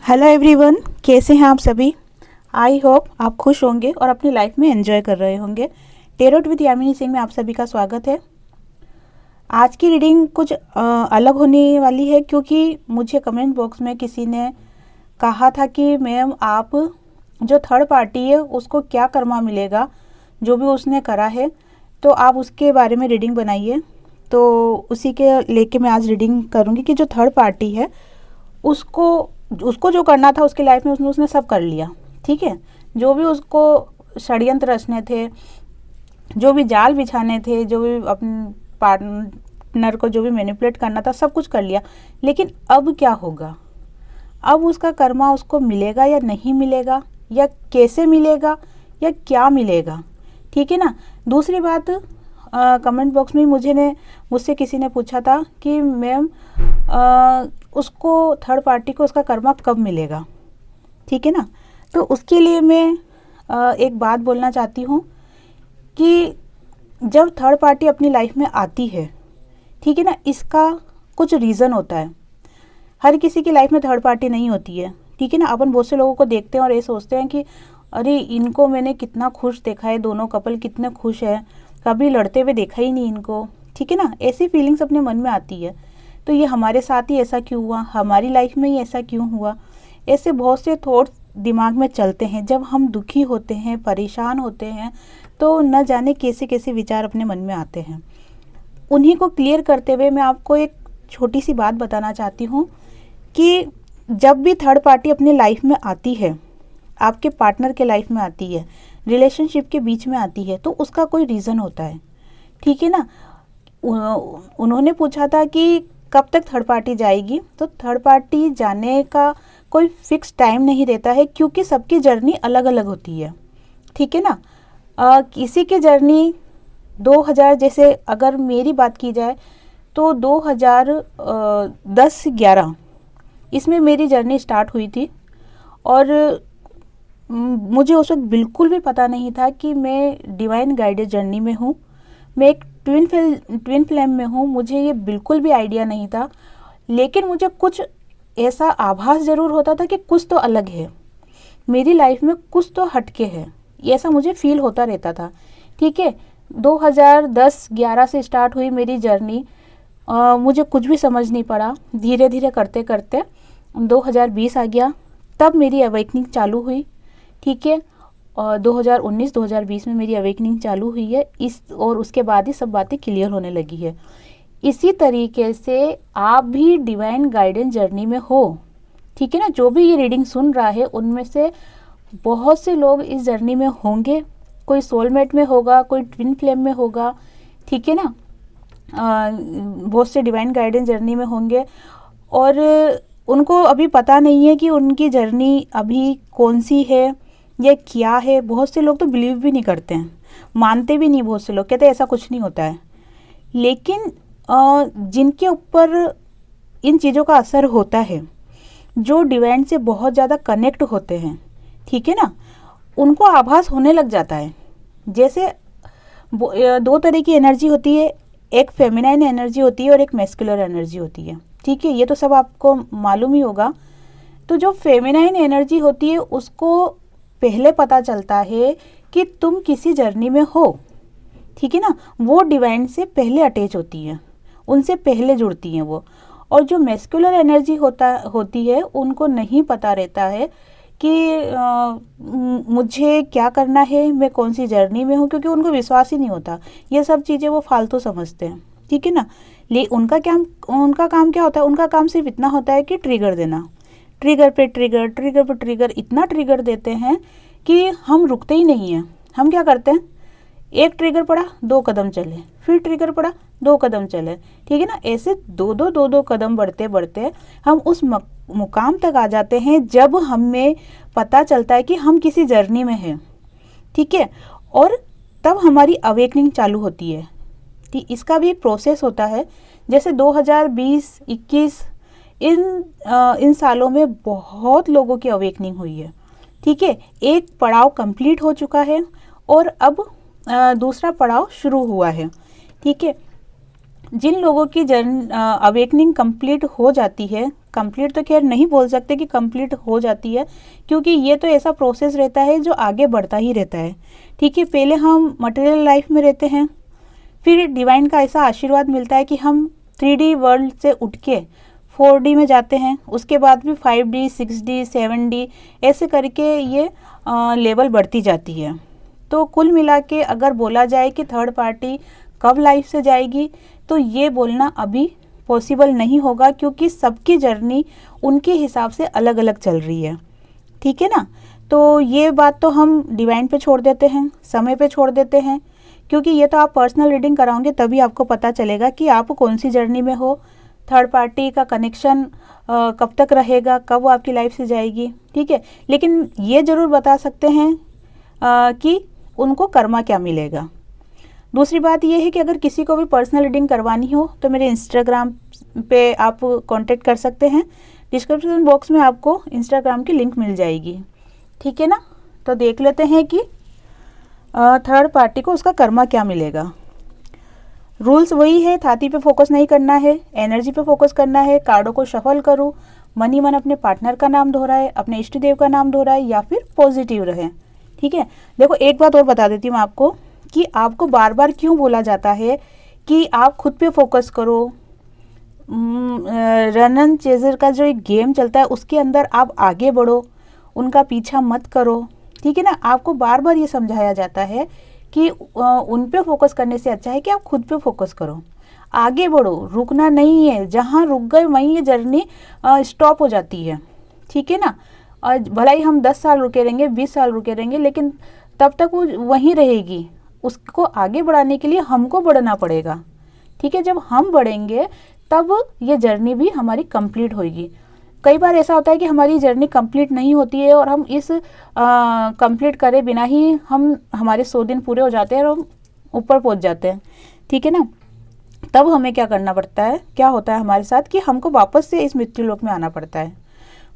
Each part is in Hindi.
हेलो एवरीवन, कैसे हैं आप सभी। आई होप आप खुश होंगे और अपनी लाइफ में एंजॉय कर रहे होंगे। टेरोट विद यामिनी सिंह में आप सभी का स्वागत है। आज की रीडिंग कुछ अलग होने वाली है क्योंकि मुझे कमेंट बॉक्स में किसी ने कहा था कि मैम आप जो थर्ड पार्टी है उसको क्या कर्मा मिलेगा, जो भी उसने करा है तो आप उसके बारे में रीडिंग बनाइए। तो उसी के लेके मैं आज रीडिंग करूँगी कि जो थर्ड पार्टी है उसको जो करना था उसकी लाइफ में उसने सब कर लिया। ठीक है, जो भी उसको षड्यंत्र रचने थे, जो भी जाल बिछाने थे, जो भी अपने पार्टनर को जो भी मैनिपुलेट करना था, सब कुछ कर लिया। लेकिन अब क्या होगा, अब उसका कर्मा उसको मिलेगा या नहीं मिलेगा, या कैसे मिलेगा, या क्या मिलेगा। ठीक है ना। दूसरी बात, कमेंट बॉक्स में मुझसे किसी ने पूछा था कि मैम उसको थर्ड पार्टी को उसका कर्मा कब मिलेगा। ठीक है ना। तो उसके लिए मैं एक बात बोलना चाहती हूँ कि जब थर्ड पार्टी अपनी लाइफ में आती है, ठीक है ना, इसका कुछ रीज़न होता है। हर किसी की लाइफ में थर्ड पार्टी नहीं होती है। ठीक है ना। अपन बहुत से लोगों को देखते हैं और ये सोचते हैं कि अरे इनको मैंने कितना खुश देखा है, दोनों कपल कितने खुश है, कभी लड़ते हुए देखा ही नहीं इनको। ठीक है ना। ऐसी फीलिंग्स अपने मन में आती है। तो ये हमारे साथ ही ऐसा क्यों हुआ, हमारी लाइफ में ही ऐसा क्यों हुआ, ऐसे बहुत से थॉट्स दिमाग में चलते हैं। जब हम दुखी होते हैं, परेशान होते हैं, तो न जाने कैसे कैसे विचार अपने मन में आते हैं। उन्हीं को क्लियर करते हुए मैं आपको एक छोटी सी बात बताना चाहती हूँ कि जब भी थर्ड पार्टी अपनी लाइफ में आती है, आपके पार्टनर के लाइफ में आती है, रिलेशनशिप के बीच में आती है, तो उसका कोई रीज़न होता है। ठीक है ना। उन्होंने पूछा था कि कब तक थर्ड पार्टी जाएगी, तो थर्ड पार्टी जाने का कोई फिक्स टाइम नहीं रहता है क्योंकि सबकी जर्नी अलग अलग होती है। ठीक है ना। किसी की जर्नी 2000, जैसे अगर मेरी बात की जाए तो 2010-11 इसमें मेरी जर्नी स्टार्ट हुई थी। और मुझे उस वक्त बिल्कुल भी पता नहीं था कि मैं डिवाइन गाइडेड जर्नी में हूँ, मैं एक ट्विन फ्लेम में हूँ। मुझे ये बिल्कुल भी आइडिया नहीं था। लेकिन मुझे कुछ ऐसा आभास ज़रूर होता था कि कुछ तो अलग है मेरी लाइफ में, कुछ तो हटके है, ऐसा मुझे फील होता रहता था। ठीक है। 2010-11 से स्टार्ट हुई मेरी जर्नी। मुझे कुछ भी समझ नहीं पड़ा। धीरे धीरे करते करते 2020 आ गया, तब मेरी अवेकनिंग चालू हुई। ठीक है। और 2019-2020 में मेरी अवेकनिंग चालू हुई है और उसके बाद ही सब बातें क्लियर होने लगी है। इसी तरीके से आप भी डिवाइन गाइडेंस जर्नी में हो। ठीक है ना। जो भी ये रीडिंग सुन रहा है उनमें से बहुत से लोग इस जर्नी में होंगे। कोई सोलमेट में होगा, कोई ट्विन फ्लेम में होगा। ठीक है ना। बहुत से डिवाइन गाइडेंस जर्नी में होंगे और उनको अभी पता नहीं है कि उनकी जर्नी अभी कौन सी है या क्या है। बहुत से लोग तो बिलीव भी नहीं करते हैं, मानते भी नहीं। बहुत से लोग कहते हैं ऐसा कुछ नहीं होता है। लेकिन जिनके ऊपर इन चीज़ों का असर होता है, जो डिवाइन से बहुत ज़्यादा कनेक्ट होते हैं, ठीक है ना, उनको आभास होने लग जाता है। जैसे दो तरह की एनर्जी होती है, एक फेमिनाइन एनर्जी होती है और एक मैस्कुलर एनर्जी होती है। ठीक है, ये तो सब आपको मालूम ही होगा। तो जो फेमिनाइन एनर्जी होती है उसको पहले पता चलता है कि तुम किसी जर्नी में हो। ठीक है ना। वो डिवाइन से पहले अटैच होती है, उनसे पहले जुड़ती हैं वो। और जो मैस्कुलर एनर्जी होती है उनको नहीं पता रहता है कि मुझे क्या करना है, मैं कौन सी जर्नी में हूँ, क्योंकि उनको विश्वास ही नहीं होता। ये सब चीज़ें वो फालतू समझते हैं। ठीक है ना। उनका काम क्या होता है, उनका काम सिर्फ इतना होता है कि ट्रिगर देना, ट्रिगर पे ट्रिगर, ट्रिगर पे ट्रिगर, इतना ट्रिगर देते हैं कि हम रुकते ही नहीं हैं। हम क्या करते हैं, एक ट्रिगर पड़ा 2 कदम चले, फिर ट्रिगर पड़ा 2 कदम चले। ठीक है ना। ऐसे दो कदम बढ़ते बढ़ते हम उस मुकाम तक आ जाते हैं जब हमें पता चलता है कि हम किसी जर्नी में हैं। ठीक है। और तब हमारी अवेकनिंग चालू होती है। ठीक, इसका भी एक प्रोसेस होता है। जैसे 2020-21 इन सालों में बहुत लोगों की अवेकनिंग हुई है। ठीक है। एक पड़ाव कंप्लीट हो चुका है और अब दूसरा पड़ाव शुरू हुआ है। ठीक है। जिन लोगों की अवेकनिंग कंप्लीट हो जाती है, कंप्लीट तो खैर नहीं बोल सकते कि कंप्लीट हो जाती है, क्योंकि ये तो ऐसा प्रोसेस रहता है जो आगे बढ़ता ही रहता है। ठीक है, पहले हम मटेरियल लाइफ में रहते हैं, फिर डिवाइन का ऐसा आशीर्वाद मिलता है कि हम 3D वर्ल्ड से उठ के 4D में जाते हैं, उसके बाद भी 5D 6D 7D ऐसे करके ये लेवल बढ़ती जाती है। तो कुल मिला के अगर बोला जाए कि थर्ड पार्टी कब लाइफ से जाएगी, तो ये बोलना अभी पॉसिबल नहीं होगा, क्योंकि सबकी जर्नी उनके हिसाब से अलग अलग चल रही है। ठीक है ना, तो ये बात तो हम डिवाइन पे छोड़ देते हैं, समय पे छोड़ देते हैं, क्योंकि ये तो आप पर्सनल रीडिंग कराओगे तभी आपको पता चलेगा कि आप कौन सी जर्नी में हो, थर्ड पार्टी का कनेक्शन कब तक रहेगा, कब वो आपकी लाइफ से जाएगी। ठीक है, लेकिन ये ज़रूर बता सकते हैं कि उनको कर्मा क्या मिलेगा। दूसरी बात ये है कि अगर किसी को भी पर्सनल रीडिंग करवानी हो तो मेरे इंस्टाग्राम पे आप कांटेक्ट कर सकते हैं, डिस्क्रिप्शन बॉक्स में आपको इंस्टाग्राम की लिंक मिल जाएगी। ठीक है ना, तो देख लेते हैं कि थर्ड पार्टी को उसका कर्मा क्या मिलेगा। रूल्स वही है, थाती पे फोकस नहीं करना है, एनर्जी पे फोकस करना है, कार्डों को शफल करो, मन ही मन अपने पार्टनर का नाम दोहराए, अपने इष्ट देव का नाम दोहराए या फिर पॉजिटिव रहे। ठीक है, देखो एक बात और बता देती हूँ आपको कि आपको बार बार क्यों बोला जाता है कि आप खुद पे फोकस करो। रन एंड चेजर का जो एक गेम चलता है उसके अंदर आप आगे बढ़ो, उनका पीछा मत करो। ठीक है ना, आपको बार बार ये समझाया जाता है कि उन पे फोकस करने से अच्छा है कि आप खुद पे फोकस करो, आगे बढ़ो, रुकना नहीं है। जहाँ रुक गए वहीं ये जर्नी स्टॉप हो जाती है। ठीक है ना, और भला ही हम 10 साल रुके रहेंगे, 20 साल रुके रहेंगे, लेकिन तब तक वो वहीं रहेगी। उसको आगे बढ़ाने के लिए हमको बढ़ना पड़ेगा। ठीक है, जब हम बढ़ेंगे तब ये जर्नी भी हमारी कंप्लीट होगी। कई बार ऐसा होता है कि हमारी जर्नी कंप्लीट नहीं होती है और हम इस कंप्लीट करे बिना ही हमारे 100 दिन पूरे हो जाते हैं और हम ऊपर पहुंच जाते हैं। ठीक है ना, तब हमें क्या करना पड़ता है, क्या होता है हमारे साथ कि हमको वापस से इस मृत्यु लोक में आना पड़ता है,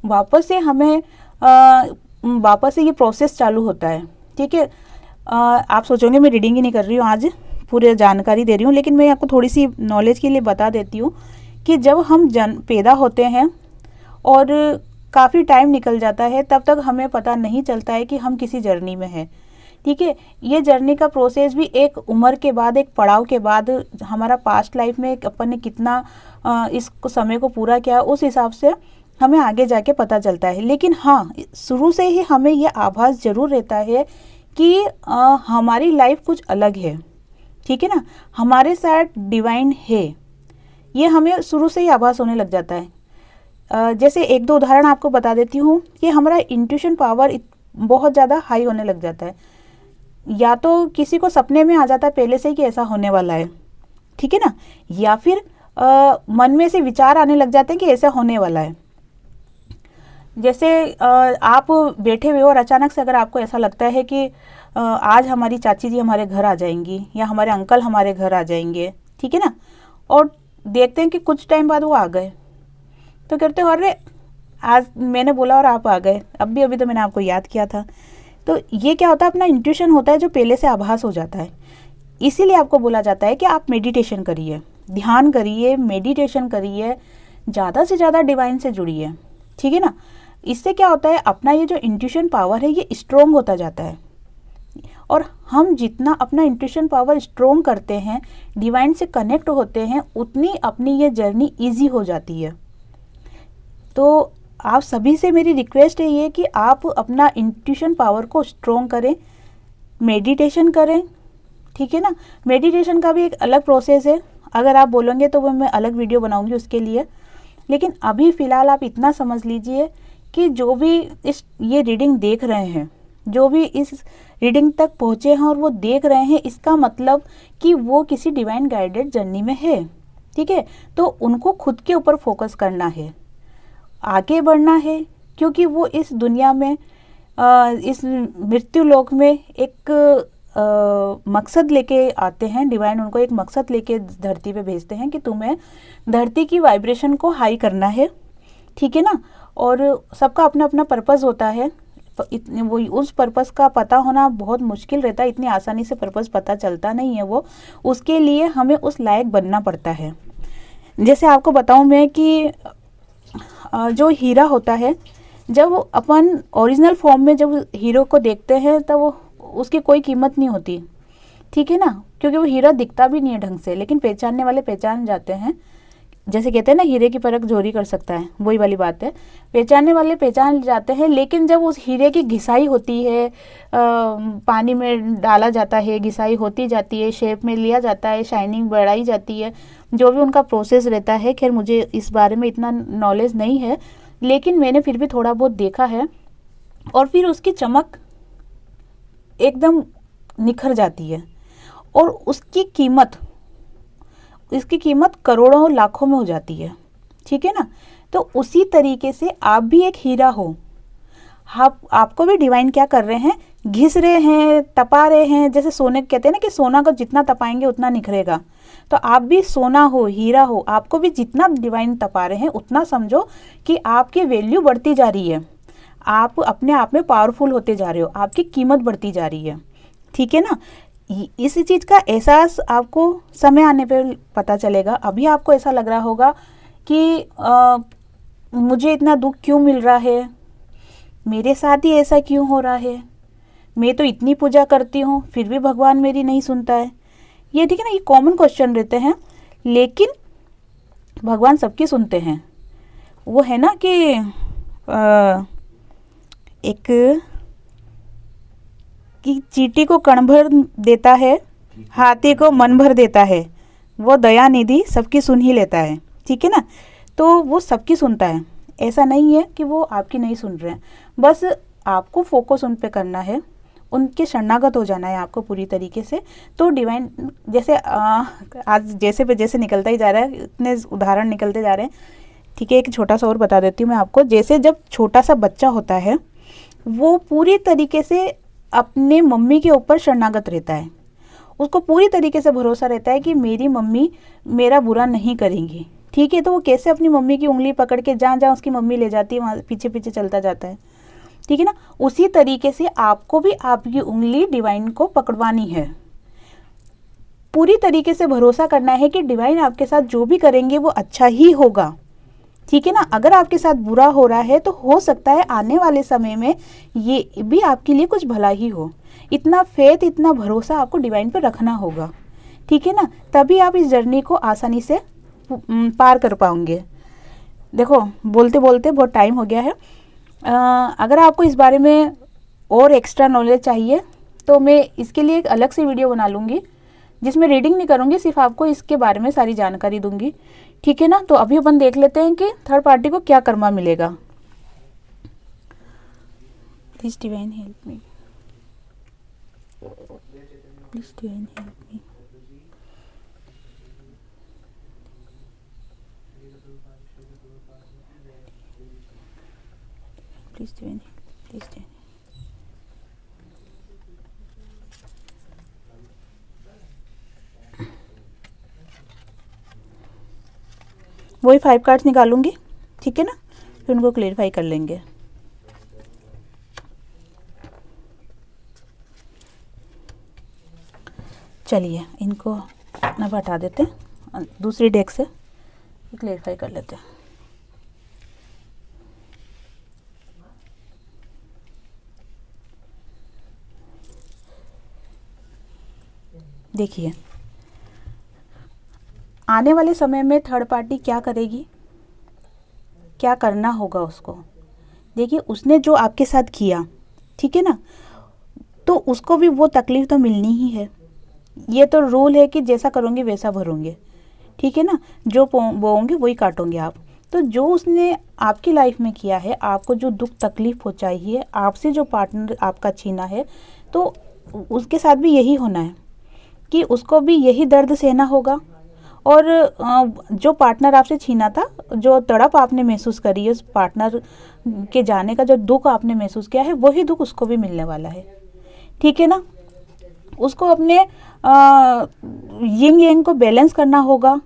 वापस से हमें वापस से ये प्रोसेस चालू होता है। ठीक है, आप सोचोगे मैं रीडिंग ही नहीं कर रही हूँ, आज पूरी जानकारी दे रही हूँ, लेकिन मैं आपको थोड़ी सी नॉलेज के लिए बता देती हूँ कि जब हम पैदा होते हैं और काफ़ी टाइम निकल जाता है, तब तक हमें पता नहीं चलता है कि हम किसी जर्नी में हैं। ठीक है, ये जर्नी का प्रोसेस भी एक उम्र के बाद, एक पड़ाव के बाद, हमारा पास्ट लाइफ में अपन ने कितना इस समय को पूरा किया, उस हिसाब से हमें आगे जाके पता चलता है। लेकिन हाँ, शुरू से ही हमें ये आभास जरूर रहता है कि हमारी लाइफ कुछ अलग है। ठीक है ना, हमारे साथ डिवाइन है, ये हमें शुरू से ही आभास होने लग जाता है। जैसे एक दो उदाहरण आपको बता देती हूँ कि हमारा इंट्यूशन पावर बहुत ज़्यादा हाई होने लग जाता है, या तो किसी को सपने में आ जाता है पहले से ही कि ऐसा होने वाला है। ठीक है ना, या फिर मन में से विचार आने लग जाते हैं कि ऐसा होने वाला है। जैसे आप बैठे हुए हो और अचानक से अगर आपको ऐसा लगता है कि आज हमारी चाची जी हमारे घर आ जाएंगी या हमारे अंकल हमारे घर आ जाएंगे। ठीक है ना, और देखते हैं कि कुछ टाइम बाद वो आ गए, तो कहते हो अरे आज मैंने बोला और आप आ गए, अभी तो मैंने आपको याद किया था। तो ये क्या होता है, अपना इंट्यूशन होता है जो पहले से आभास हो जाता है। इसीलिए आपको बोला जाता है कि आप मेडिटेशन करिए, ध्यान करिए, मेडिटेशन करिए, ज़्यादा से ज़्यादा डिवाइन से जुड़िए। ठीक है ना, इससे क्या होता है, अपना ये जो इंट्यूशन पावर है ये स्ट्रोंग होता जाता है, और हम जितना अपना इंट्यूशन पावर स्ट्रोंग करते हैं, डिवाइन से कनेक्ट होते हैं, उतनी अपनी ये जर्नी इजी हो जाती है। तो आप सभी से मेरी रिक्वेस्ट है ये कि आप अपना इंट्यूशन पावर को स्ट्रोंग करें, मेडिटेशन करें। ठीक है ना, मेडिटेशन का भी एक अलग प्रोसेस है, अगर आप बोलोगे तो वो मैं अलग वीडियो बनाऊंगी उसके लिए। लेकिन अभी फ़िलहाल आप इतना समझ लीजिए कि जो भी ये रीडिंग देख रहे हैं, जो भी इस रीडिंग तक पहुँचे हैं और वो देख रहे हैं, इसका मतलब कि वो किसी डिवाइन गाइडेड जर्नी में है। ठीक है, तो उनको खुद के ऊपर फोकस करना है, आगे बढ़ना है, क्योंकि वो इस दुनिया में इस मृत्यु लोक में एक मकसद लेके आते हैं। डिवाइन उनको एक मकसद लेके धरती पे भेजते हैं कि तुम्हें धरती की वाइब्रेशन को हाई करना है। ठीक है ना, और सबका अपना अपना पर्पस होता है, वो उस पर्पस का पता होना बहुत मुश्किल रहता है, इतनी आसानी से पर्पस पता चलता नहीं है वो, उसके लिए हमें उस लायक बनना पड़ता है। जैसे आपको बताऊं मैं कि जो हीरा होता है, जब अपन ओरिजिनल फॉर्म में जब हीरो को देखते हैं तब वो उसकी कोई कीमत नहीं होती, ठीक है ना, क्योंकि वो हीरा दिखता भी नहीं है ढंग से, लेकिन पहचानने वाले पहचान जाते हैं। जैसे कहते हैं ना, हीरे की परख चोरी कर सकता है, वही वाली बात है। पहचानने वाले पहचान जाते हैं, लेकिन जब उस हीरे की घिसाई होती है, पानी में डाला जाता है, घिसाई होती जाती है, शेप में लिया जाता है, शाइनिंग बढ़ाई जाती है, जो भी उनका प्रोसेस रहता है। खैर मुझे इस बारे में इतना नॉलेज नहीं है, लेकिन मैंने फिर भी थोड़ा बहुत देखा है। और फिर उसकी चमक एकदम निखर जाती है, और इसकी कीमत करोड़ों लाखों में हो जाती है, ठीक है ना। तो उसी तरीके से आप भी एक हीरा हो। आपको भी डिवाइन क्या कर रहे हैं, घिस रहे हैं, तपा रहे हैं। जैसे सोने कहते हैं ना कि सोना को जितना तपाएंगे उतना निखरेगा, तो आप भी सोना हो, हीरा हो। आपको भी जितना डिवाइन तपा रहे हैं उतना समझो कि आपकी वैल्यू बढ़ती जा रही है, आप अपने आप में पावरफुल होते जा रहे हो, आपकी कीमत बढ़ती जा रही है, ठीक है ना। इस चीज़ का एहसास आपको समय आने पे पता चलेगा। अभी आपको ऐसा लग रहा होगा कि मुझे इतना दुख क्यों मिल रहा है, मेरे साथ ही ऐसा क्यों हो रहा है, मैं तो इतनी पूजा करती हूँ फिर भी भगवान मेरी नहीं सुनता है। ये ठीक है ना, ये कॉमन क्वेश्चन रहते हैं, लेकिन भगवान सबकी सुनते हैं। वो है ना कि एक कि चींटी को कण भर देता है, हाथी को मन भर देता है, वो दया निधि सबकी सुन ही लेता है, ठीक है ना। तो वो सबकी सुनता है, ऐसा नहीं है कि वो आपकी नहीं सुन रहे हैं। बस आपको फोकस उन पे करना है, उनके शरणागत हो जाना है आपको पूरी तरीके से। तो डिवाइन जैसे आज जैसे पे जैसे निकलता ही जा रहा है, इतने उदाहरण निकलते जा रहे हैं, ठीक है। एक छोटा सा और बता देती हूँ मैं आपको। जैसे जब छोटा सा बच्चा होता है, वो पूरी तरीके से अपने मम्मी के ऊपर शरणागत रहता है, उसको पूरी तरीके से भरोसा रहता है कि मेरी मम्मी मेरा बुरा नहीं करेंगी, ठीक है। तो वो कैसे अपनी मम्मी की उंगली पकड़ के जहाँ जहाँ उसकी मम्मी ले जाती है वहाँ पीछे पीछे चलता जाता है, ठीक है ना। उसी तरीके से आपको भी आपकी उंगली डिवाइन को पकड़वानी है, पूरी तरीके से भरोसा करना है कि डिवाइन आपके साथ जो भी करेंगे वो अच्छा ही होगा, ठीक है ना। अगर आपके साथ बुरा हो रहा है तो हो सकता है आने वाले समय में ये भी आपके लिए कुछ भला ही हो। इतना फेथ, इतना भरोसा आपको डिवाइन पर रखना होगा, ठीक है ना। तभी आप इस जर्नी को आसानी से पार कर पाओगे। देखो बोलते बोलते बहुत टाइम हो गया है। अगर आपको इस बारे में और एक्स्ट्रा नॉलेज चाहिए तो मैं इसके लिए एक अलग से वीडियो बना लूँगी, जिसमें रीडिंग नहीं करूँगी, सिर्फ आपको इसके बारे में सारी जानकारी दूंगी, ठीक है ना। तो अभी अपन देख लेते हैं कि थर्ड पार्टी को क्या कर्मा मिलेगा। Please divine help me, please divine help me. Please divine, please divine. वही 5 कार्ड्स निकालूंगी, ठीक है ना, फिर उनको क्लेरिफाई कर लेंगे। चलिए इनको ना हटा देते हैं, दूसरी डेक से क्लेरिफाई कर लेते हैं। देखिए आने वाले समय में थर्ड पार्टी क्या करेगी, क्या करना होगा उसको। देखिए उसने जो आपके साथ किया, ठीक है ना, तो उसको भी वो तकलीफ तो मिलनी ही है। ये तो रूल है कि जैसा करोगे वैसा भरोगे, ठीक है ना। जो बोओगे वही काटोगे आप। तो जो उसने आपकी लाइफ में किया है, आपको जो दुख तकलीफ पहुँचाई है, आपसे जो पार्टनर आपका छीना है, तो उसके साथ भी यही होना है कि उसको भी यही दर्द सहना होगा। और जो पार्टनर आपसे छीना था, जो तड़प आपने महसूस करी है उस पार्टनर के जाने का, जो दुख आपने महसूस किया है, वही दुख उसको भी मिलने वाला है, ठीक है ना। उसको अपने यिंग यांग को बैलेंस करना होगा।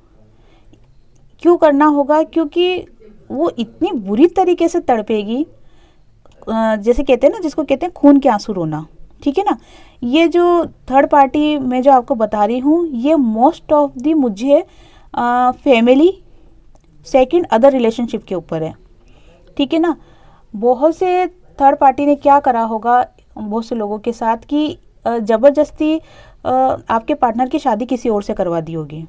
क्यों करना होगा? क्योंकि वो इतनी बुरी तरीके से तड़पेगी, जैसे कहते हैं ना, जिसको कहते हैं खून के आंसू रोना, ठीक है ना। ये जो थर्ड पार्टी मैं जो आपको बता रही हूँ, ये मोस्ट ऑफ दी मुझे फैमिली सेकंड अदर रिलेशनशिप के ऊपर है, ठीक है ना। बहुत से थर्ड पार्टी ने क्या करा होगा बहुत से लोगों के साथ कि ज़बरदस्ती आपके पार्टनर की शादी किसी और से करवा दी होगी,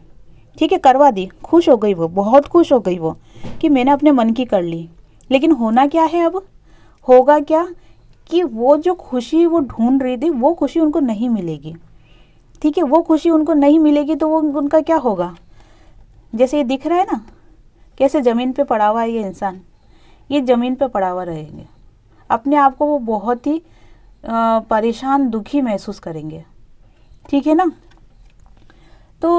ठीक है, करवा दी, खुश हो गई वो, बहुत खुश हो गई वो कि मैंने अपने मन की कर ली। लेकिन होना क्या है, अब होगा क्या कि वो जो खुशी वो ढूंढ रही थी वो खुशी उनको नहीं मिलेगी, ठीक है, वो खुशी उनको नहीं मिलेगी तो वो उनका क्या होगा, जैसे ये दिख रहा है ना कैसे ज़मीन पे पड़ा हुआ है ये इंसान, ये ज़मीन पे पड़ा हुआ रहेंगे, अपने आप को वो बहुत ही परेशान दुखी महसूस करेंगे, ठीक है ना। तो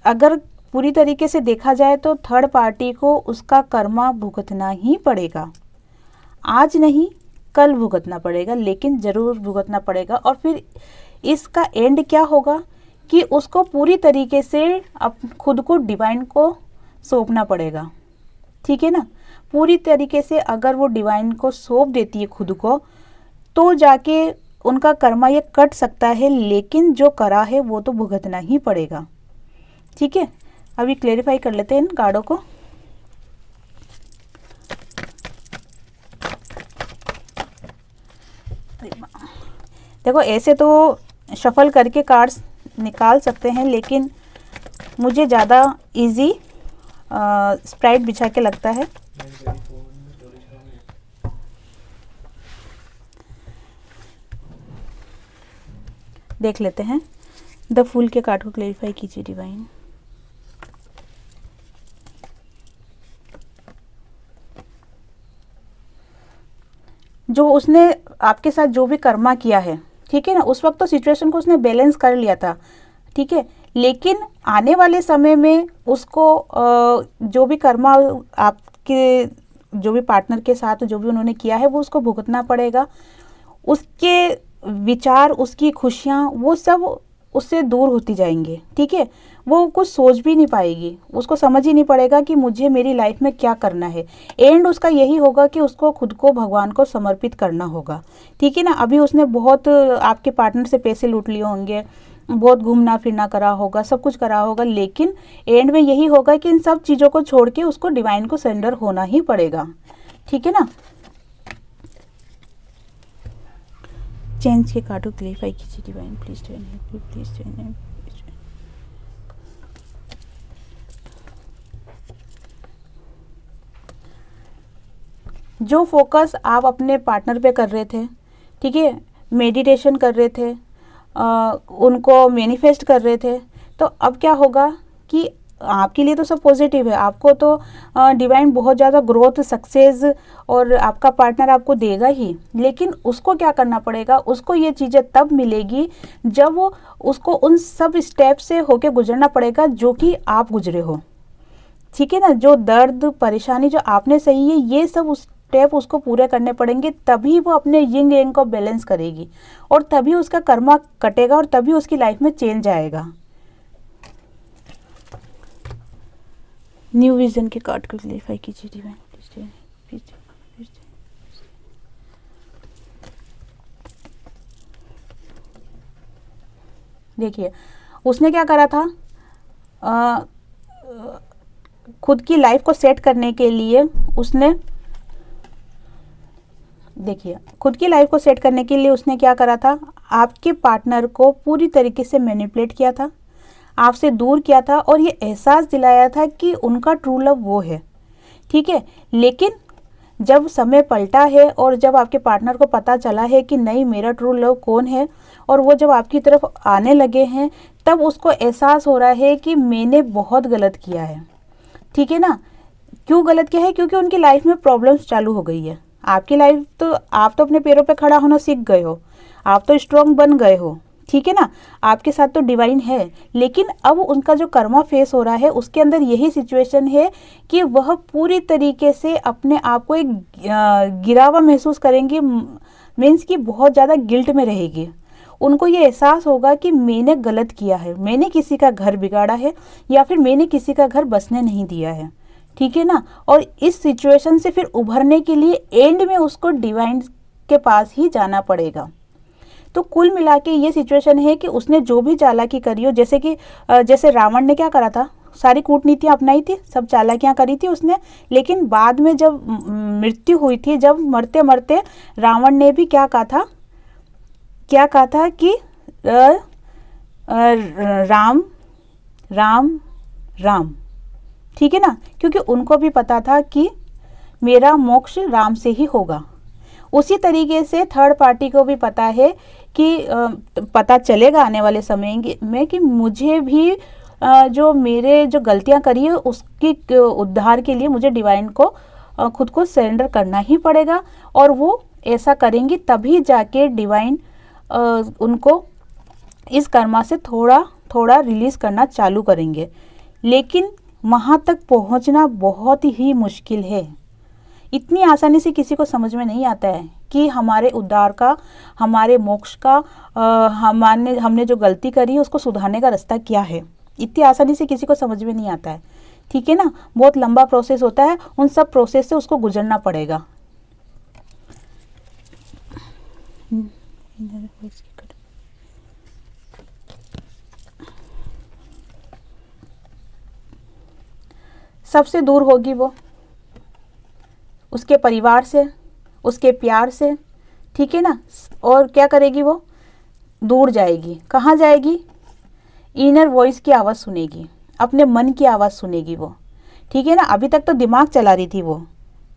अगर पूरी तरीके से देखा जाए तो थर्ड पार्टी को उसका कर्मा भुगतना ही पड़ेगा, आज नहीं कल भुगतना पड़ेगा, लेकिन ज़रूर भुगतना पड़ेगा। और फिर इसका एंड क्या होगा कि उसको पूरी तरीके से खुद को डिवाइन को सौंपना पड़ेगा, ठीक है ना। पूरी तरीके से अगर वो डिवाइन को सौंप देती है खुद को तो जाके उनका कर्मा ये कट सकता है, लेकिन जो करा है वो तो भुगतना ही पड़ेगा, ठीक है। अभी क्लेरिफाई कर लेते हैं इन कार्डों को। देखो ऐसे तो शफल करके कार्ड्स निकाल सकते हैं, लेकिन मुझे ज़्यादा इजी स्प्राइट बिछा के लगता है। देख लेते हैं द फूल के कार्ड को क्लेरिफाई कीजिए डिवाइन। जो उसने आपके साथ जो भी कर्मा किया है, ठीक है ना, उस वक्त तो सिचुएशन को उसने बैलेंस कर लिया था, ठीक है, लेकिन आने वाले समय में उसको जो भी कर्मा आपके जो भी पार्टनर के साथ जो भी उन्होंने किया है वो उसको भुगतना पड़ेगा। उसके विचार, उसकी खुशियाँ, वो सब उससे दूर होती जाएंगे, ठीक है। वो कुछ सोच भी नहीं पाएगी, उसको समझ ही नहीं पड़ेगा कि मुझे मेरी लाइफ में क्या करना है। एंड उसका यही होगा कि उसको खुद को भगवान को समर्पित करना होगा, ठीक है ना। अभी उसने बहुत आपके पार्टनर से पैसे लूट लिए होंगे, बहुत घूमना फिरना करा होगा, सब कुछ करा होगा, लेकिन एंड में यही होगा कि इन सब चीज़ों को छोड़ के उसको डिवाइन को सरेंडर होना ही पड़ेगा, ठीक है ना। चेंज के कार्ड को क्लेरिफाई कीजिए divine, please join, please join. जो फोकस आप अपने पार्टनर पे कर रहे थे, ठीक है, मेडिटेशन कर रहे थे, उनको मैनिफेस्ट कर रहे थे, तो अब क्या होगा कि आपके लिए तो सब पॉजिटिव है, आपको तो डिवाइन बहुत ज़्यादा ग्रोथ, सक्सेस और आपका पार्टनर आपको देगा ही, लेकिन उसको क्या करना पड़ेगा, उसको ये चीज़ें तब मिलेगी जब वो उसको उन सब स्टेप से होके गुजरना पड़ेगा जो कि आप गुजरे हो, ठीक है ना। जो दर्द परेशानी जो आपने सही है, ये सब उस स्टेप उसको पूरे करने पड़ेंगे, तभी वो अपने यिंग यांग को बैलेंस करेगी और तभी उसका कर्मा कटेगा और तभी उसकी लाइफ में चेंज आएगा। न्यू विजन के कार्ड को क्लेरिफाई कीजिए डिवाइन, प्लीज। देखिए उसने क्या करा था, खुद की लाइफ को सेट करने के लिए उसने, देखिए खुद की लाइफ को सेट करने के लिए उसने क्या करा था, आपके पार्टनर को पूरी तरीके से मैनिपुलेट किया था, आपसे दूर किया था और ये एहसास दिलाया था कि उनका ट्रू लव वो है, ठीक है। लेकिन जब समय पलटा है और जब आपके पार्टनर को पता चला है कि नहीं मेरा ट्रू लव कौन है, और वो जब आपकी तरफ आने लगे हैं, तब उसको एहसास हो रहा है कि मैंने बहुत गलत किया है, ठीक है ना। क्यों गलत किया है, क्योंकि उनकी लाइफ में प्रॉब्लम्स चालू हो गई है। आपकी लाइफ तो आप तो अपने पैरों पे खड़ा होना सीख गए हो, आप तो स्ट्रॉन्ग बन गए हो, ठीक है ना, आपके साथ तो डिवाइन है, लेकिन अब उनका जो कर्मा फेस हो रहा है उसके अंदर यही सिचुएशन है कि वह पूरी तरीके से अपने आप को एक गिरा हुआ महसूस करेंगी, मीन्स कि बहुत ज़्यादा गिल्ट में रहेगी। उनको ये एहसास होगा कि मैंने गलत किया है, मैंने किसी का घर बिगाड़ा है या फिर मैंने किसी का घर बसने नहीं दिया है, ठीक है ना। और इस सिचुएशन से फिर उभरने के लिए एंड में उसको डिवाइन के पास ही जाना पड़ेगा। तो कुल मिला के ये सिचुएशन है कि उसने जो भी चालाकी करी हो, जैसे कि जैसे रावण ने क्या करा था, सारी कूटनीतियाँ अपनाई थी, सब चालाकियाँ करी थी उसने, लेकिन बाद में जब मृत्यु हुई थी, जब मरते मरते रावण ने भी क्या कहा था कि राम राम राम, ठीक है ना, क्योंकि उनको भी पता था कि मेरा मोक्ष राम से ही होगा। उसी तरीके से थर्ड पार्टी को भी पता है कि पता चलेगा आने वाले समय में कि मुझे भी जो मेरे जो गलतियां करी है उसकी उद्धार के लिए मुझे डिवाइन को खुद को सरेंडर करना ही पड़ेगा, और वो ऐसा करेंगी तभी जाके डिवाइन उनको इस कर्मा से थोड़ा थोड़ा रिलीज करना चालू करेंगे। लेकिन वहाँ तक पहुँचना बहुत ही मुश्किल है। इतनी आसानी से किसी को समझ में नहीं आता है कि हमारे उद्धार का, हमारे मोक्ष का, हमने जो गलती करी है उसको सुधारने का रास्ता क्या है। इतनी आसानी से किसी को समझ में नहीं आता है, ठीक है ना। बहुत लंबा प्रोसेस होता है, उन सब प्रोसेस से उसको गुजरना पड़ेगा। सबसे दूर होगी वो उसके परिवार से, उसके प्यार से, ठीक है ना। और क्या करेगी वो, दूर जाएगी। कहाँ जाएगी, इनर वॉइस की आवाज़ सुनेगी, अपने मन की आवाज़ सुनेगी वो, ठीक है ना। अभी तक तो दिमाग चला रही थी वो,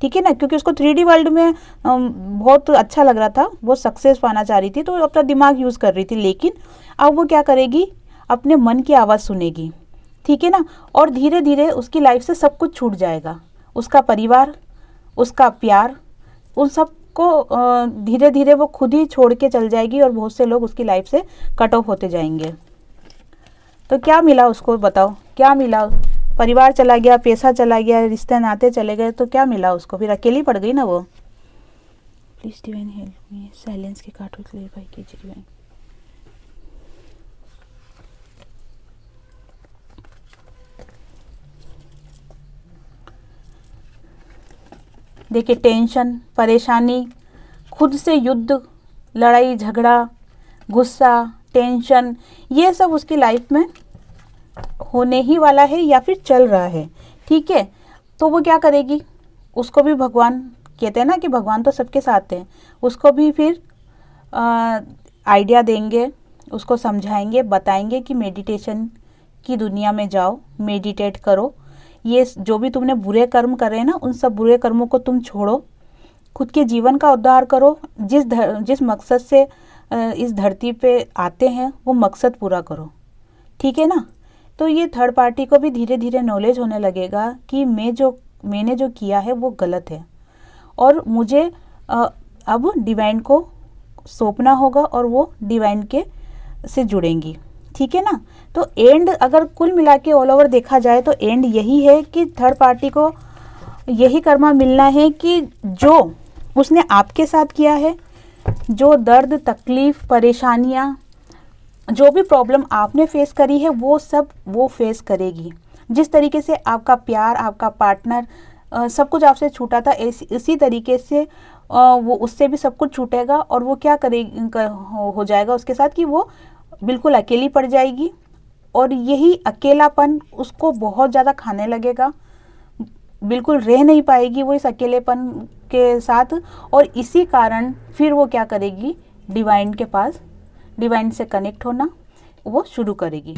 ठीक है ना, क्योंकि उसको 3D वर्ल्ड में बहुत अच्छा लग रहा था, वो सक्सेस पाना चाह रही थी तो अपना दिमाग यूज़ कर रही थी। लेकिन अब वो क्या करेगी, अपने मन की आवाज़ सुनेगी, ठीक है ना। और धीरे धीरे उसकी लाइफ से सब कुछ छूट जाएगा, उसका परिवार, उसका प्यार, उन सब को धीरे धीरे वो खुद ही छोड़ के चल जाएगी, और बहुत से लोग उसकी लाइफ से कट ऑफ होते जाएंगे। तो क्या मिला उसको, बताओ क्या मिला। परिवार चला गया, पैसा चला गया, रिश्ते नाते चले गए, तो क्या मिला उसको, फिर अकेली पड़ गई ना वो। Please divine help me, silence के काट क्लियरफाई कीजिए डिवाइन। देखिए, टेंशन, परेशानी, खुद से युद्ध, लड़ाई झगड़ा, गुस्सा, टेंशन, ये सब उसकी लाइफ में होने ही वाला है या फिर चल रहा है, ठीक है। तो वो क्या करेगी, उसको भी भगवान कहते हैं ना कि भगवान तो सबके साथ हैं, उसको भी फिर आइडिया देंगे, उसको समझाएंगे, बताएंगे कि मेडिटेशन की दुनिया में जाओ, मेडिटेट करो, ये जो भी तुमने बुरे कर्म करे हैं ना, उन सब बुरे कर्मों को तुम छोड़ो, खुद के जीवन का उद्धार करो, जिस मकसद से इस धरती पे आते हैं वो मकसद पूरा करो, ठीक है ना। तो ये थर्ड पार्टी को भी धीरे धीरे नॉलेज होने लगेगा कि मैंने जो किया है वो गलत है, और मुझे अब डिवाइन को सौंपना होगा, और वो डिवाइन के से जुड़ेंगी, ठीक है ना। तो एंड अगर कुल मिला के ऑल ओवर देखा जाए तो एंड यही है कि थर्ड पार्टी को यही कर्मा मिलना है कि जो उसने आपके साथ किया है, जो दर्द, तकलीफ, परेशानियाँ, जो भी प्रॉब्लम आपने फेस करी है वो सब वो फेस करेगी। जिस तरीके से आपका प्यार, आपका पार्टनर, सब कुछ आपसे छूटा था, इसी तरीके से वो उससे भी सब कुछ छूटेगा, और वो क्या करेगी, हो जाएगा उसके साथ कि वो बिल्कुल अकेली पड़ जाएगी, और यही अकेलापन उसको बहुत ज़्यादा खाने लगेगा, बिल्कुल रह नहीं पाएगी वो इस अकेलेपन के साथ। और इसी कारण फिर वो क्या करेगी, डिवाइन के पास, डिवाइन से कनेक्ट होना वो शुरू करेगी।